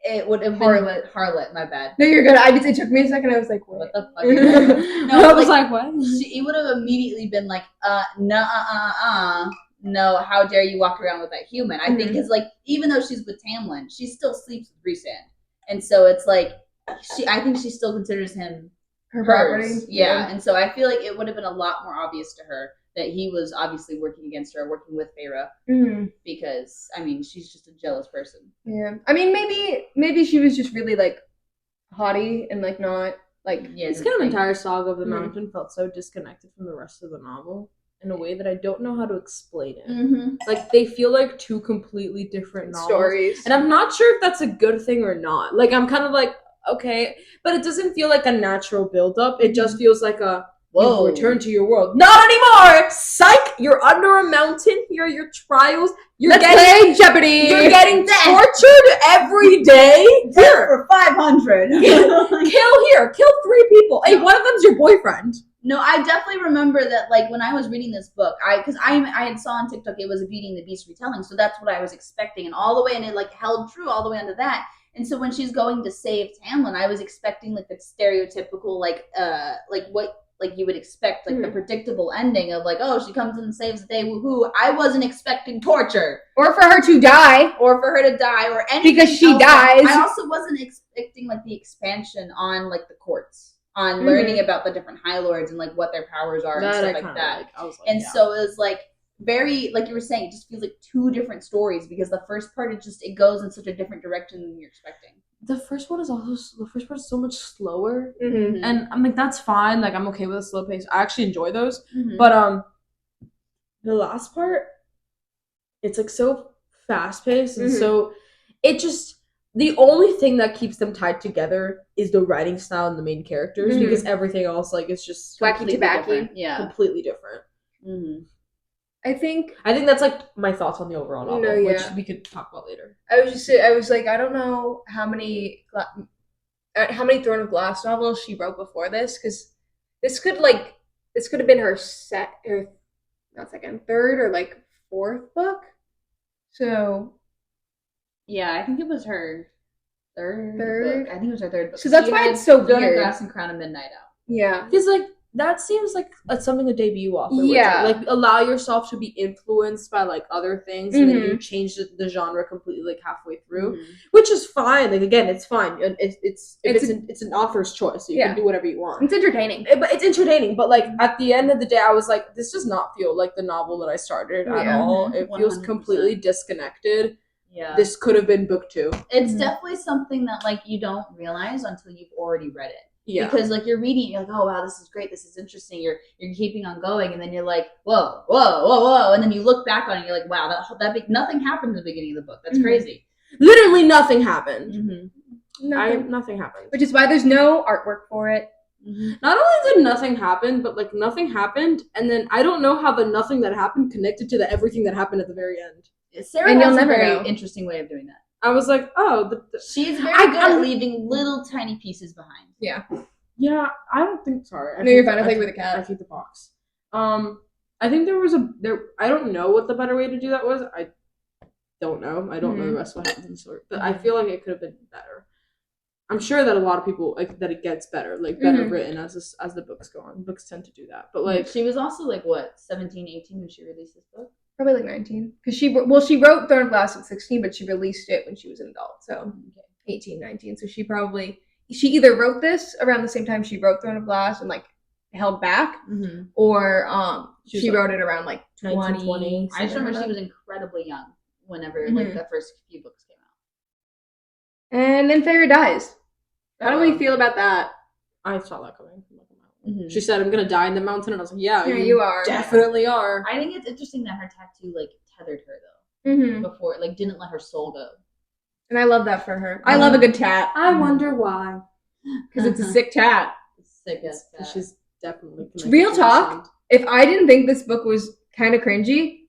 it would have been harlot, my bad. No, you're good. It took me a second. I was like, what the fuck? No, I was like, what? It would have immediately been like, no, how dare you walk around with that human? I think because like even though she's with Tamlin, she still sleeps with Rhysand, and so it's like I think she still considers him her property. Yeah, and so I feel like it would have been a lot more obvious to her that he was obviously working against her, working with Farrah, because I mean she's just a jealous person. Yeah, I mean maybe she was just really like haughty and like not like this kind of entire saga of the mountain felt so disconnected from the rest of the novel in a way that I don't know how to explain it. Like they feel like two completely different stories, and I'm not sure if that's a good thing or not. Like I'm kind of like okay, but it doesn't feel like a natural build-up. It just feels like a whoa, return to your world. Not anymore! Psych! You're under a mountain. Here are your trials. Let's play Jeopardy! You're getting tortured every day. Here for 500. Kill 3 people. Hey, one of them's your boyfriend. No, I definitely remember that, like, when I was reading this book, because I had saw on TikTok it was a Beauty and the Beast retelling, so that's what I was expecting, and all the way, and it, like, held true all the way onto that. And so when she's going to save Tamlin, I was expecting like the stereotypical what you would expect, like the predictable ending of like, oh, she comes in and saves the day, woohoo. I wasn't expecting torture. Or for her to die. Or anything. Because she dies. I also wasn't expecting like the expansion on like the courts. On learning about the different High Lords and like what their powers are and stuff like that. I was like, and so it was like very, like you were saying, it just feels like 2 different stories because the first part it goes in such a different direction than you're expecting. The first part is so much slower, and I'm like, that's fine. Like I'm okay with a slow pace. I actually enjoy those, but the last part, it's like so fast paced and so it just the only thing that keeps them tied together is the writing style and the main characters, because everything else like is just Wacky tobacco. completely different. I think that's like my thoughts on the overall novel, No, which yeah. we could talk about later. I was like, I don't know how many Throne of Glass novels she wrote before this, because this could have been her third or like fourth book. So Yeah, I think it was her third book. I think it was her third book. So that's why it's so Throne of weird. Glass and Crown of Midnight out. Yeah. Because like that seems like something a debut author would Yeah. do. Like allow yourself to be influenced by like other things, and then you change the genre completely like halfway through, which is fine. Like again, it's fine. It's an author's choice, so you can do whatever you want. It's entertaining. But it's entertaining. But like at the end of the day, I was like, this does not feel like the novel that I started at all. It feels 100%. completely disconnected. Yeah. This could have been book 2. It's definitely something that like you don't realize until you've already read it. Yeah. Because like you're reading, you're like, oh wow, this is great, this is interesting. You're keeping on going, and then you're like, whoa, and then you look back on it, and you're like, wow, nothing happened at the beginning of the book. That's crazy. Literally nothing happened. Nothing happened. Which is why there's no artwork for it. Not only did nothing happen, but like nothing happened, and then I don't know how the nothing that happened connected to the everything that happened at the very end. Sarah has a very interesting way of doing that. I was like, oh, she's very good at leaving little tiny pieces behind. Yeah, I don't think. Sorry, you're fine. I think with the cat. I think the box. I think I don't know what the better way to do that was. I don't know. I don't know the rest of what happens in the story, but I feel like it could have been better. I'm sure that a lot of people like that it gets better, like better written as the books go on. Books tend to do that, but like she was also like what 17, 18 when she released this book. Probably like 19, because she wrote Throne of Glass at 16, but she released it when she was an adult, so 18, 19. So she either wrote this around the same time she wrote Throne of Glass and like held back, or she wrote it around like 20. I just remember she was incredibly young whenever like the first few books came out. And then Feyre dies. How do we feel about that? I saw that coming. She said, "I'm gonna die in the mountain," and I was like, "Yeah, you are. Definitely are." I think it's interesting that her tattoo like tethered her though, before like didn't let her soul go. And I love that for her. I love a good tat. I wonder why. Because it's a sick tat. Sick as tat. She's definitely real talk. If I didn't think this book was kind of cringy,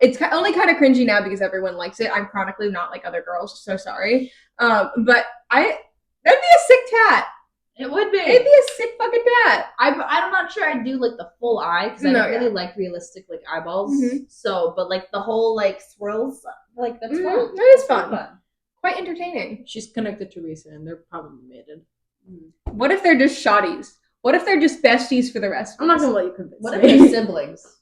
it's only kind of cringy now because everyone likes it. I'm chronically not like other girls, so sorry. But that'd be a sick tat. It would be. It'd be a sick fucking tat. I'm not sure I'd do like the full eye because I don't really like realistic like eyeballs. So, but like the whole like swirls, like that's fun. That is fun. Quite entertaining. She's connected to Risa, and they're probably mated. What if they're just shotties? What if they're just besties for the rest? I'm not gonna let you convince me. What if they're siblings?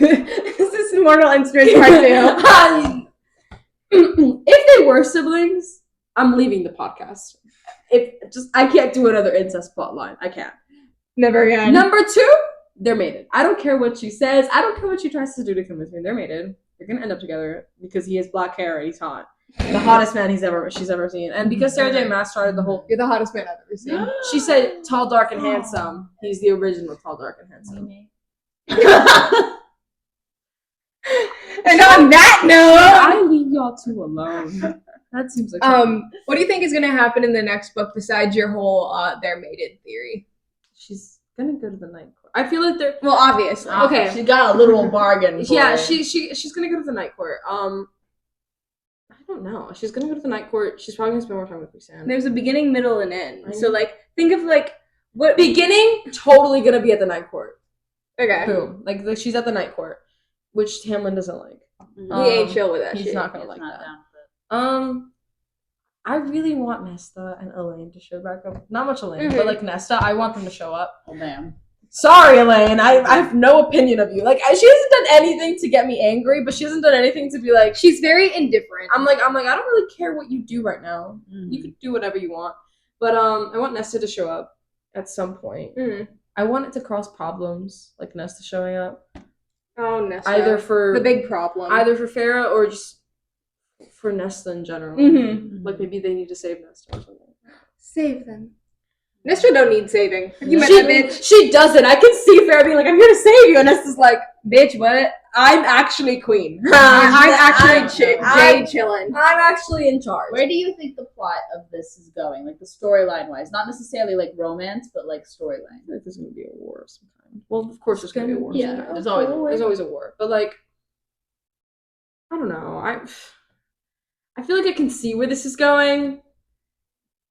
This is Mortal Instruments Part 2. If they were siblings, I'm leaving the podcast. I can't do another incest plot line. I can't. Never again. Number 2, they're mated. I don't care what she says. I don't care what she tries to do to convince me. They're mated. They're gonna end up together because he has black hair and he's hot. The hottest man she's ever seen. And because Sarah J. Maas started the whole... You're the hottest man I've ever seen. She said tall, dark, and handsome. He's the original tall, dark, and handsome. And on that note... I leave y'all two alone. That seems like what do you think is gonna happen in the next book besides your whole they're mated theory? She's gonna go to the night court. I feel like they're obviously. Okay. She got a literal bargain. Yeah, she's gonna go to the night court. I don't know. She's gonna go to the night court. She's probably gonna spend more time with Rhysand. There's a beginning, middle, and end. So like think of like what beginning totally gonna be at the night court. Okay. Boom. Like she's at the night court, which Tamlin doesn't like. He ain't chill with that he's shit. Not gonna like that. I really want Nesta and Elaine to show back up. Not much Elaine, but like Nesta, I want them to show up. Oh damn. Sorry, Elaine. I have no opinion of you. Like she hasn't done anything to get me angry, but she hasn't done anything to be like. She's very indifferent. I'm like I don't really care what you do right now. You can do whatever you want, but I want Nesta to show up at some point. I want it to cross problems, like Nesta showing up. Oh, Nesta. Either for the big problem. Either for Farah or just for Nesta in general. Like maybe they need to save Nesta or something. Save them. Nestor don't need saving. Have you met that bitch? She doesn't. I can see Farrah being like, I'm here to save you, and Nesta's like, Bitch, what? I'm actually queen. I'm actually I'm- Jay chillin'. I'm actually in charge. Where do you think the plot of this is going? Like the storyline wise, not necessarily like romance, but like storyline. I feel like there's gonna be a war of some kind. Well, of course there's gonna be a war. Yeah, There's always a war. But like, I don't know. I feel like I can see where this is going.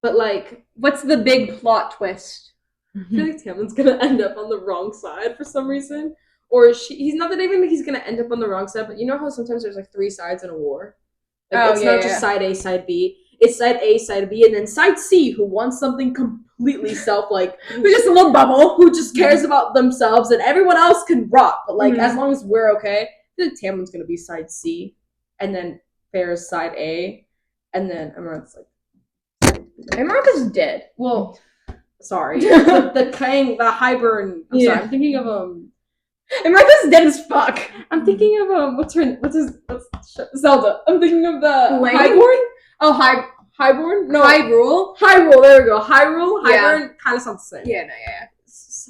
But like, What's the big plot twist? I feel like Tamlin's gonna end up on the wrong side for some reason. Or he's not that even like he's gonna end up on the wrong side, but you know how sometimes there's like 3 sides in a war? Like, it's not just side A, side B. It's side A, side B, and then side C, who wants something completely who's just a little bubble, who just cares about themselves, and everyone else can rock. But like, as long as we're okay, I feel like Tamlin's gonna be side C, and then Farrah's side A, and then Amaranth's like, Amaranth is dead. Well, sorry, the Highburn. I'm sorry, I'm thinking of Amaranth's dead as fuck. I'm thinking of what's Zelda. I'm thinking of the Lane? Highborn. Oh, Highborn? No, Hyrule? Hyrule. There we go. Hyrule. Yeah. Highborn kind of sounds the same. Yeah, no, yeah.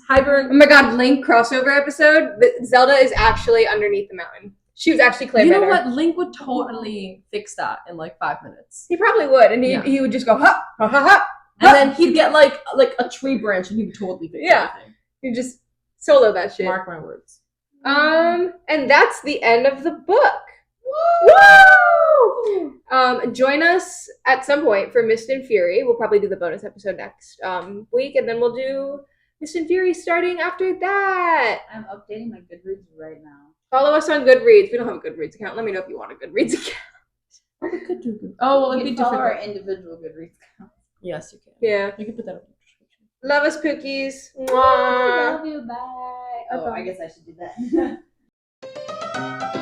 Highborn. Oh my god, Link crossover episode. Zelda is actually underneath the mountain. She was actually Clay You know Better. what? Link would totally fix that in like 5 minutes. He probably would, and he would just go ha ha ha ha, And then he'd get like a tree branch, and he would totally fix everything. he'd just solo that shit. Mark my words. And that's the end of the book. Woo! Join us at some point for Mist and Fury. We'll probably do the bonus episode next week, and then we'll do Mist and Fury starting after that. I'm updating my Goodreads right now. Follow us on Goodreads. We don't have a Goodreads account. Let me know if you want a Goodreads account. Oh, we could do good. Oh, well, it'd You be can follow different. our individual Goodreads accounts. Yes, you can. Yeah. You can put that in the description. Love us, Pookies. Mwah. Love you. Bye. Oh, I guess I should do that.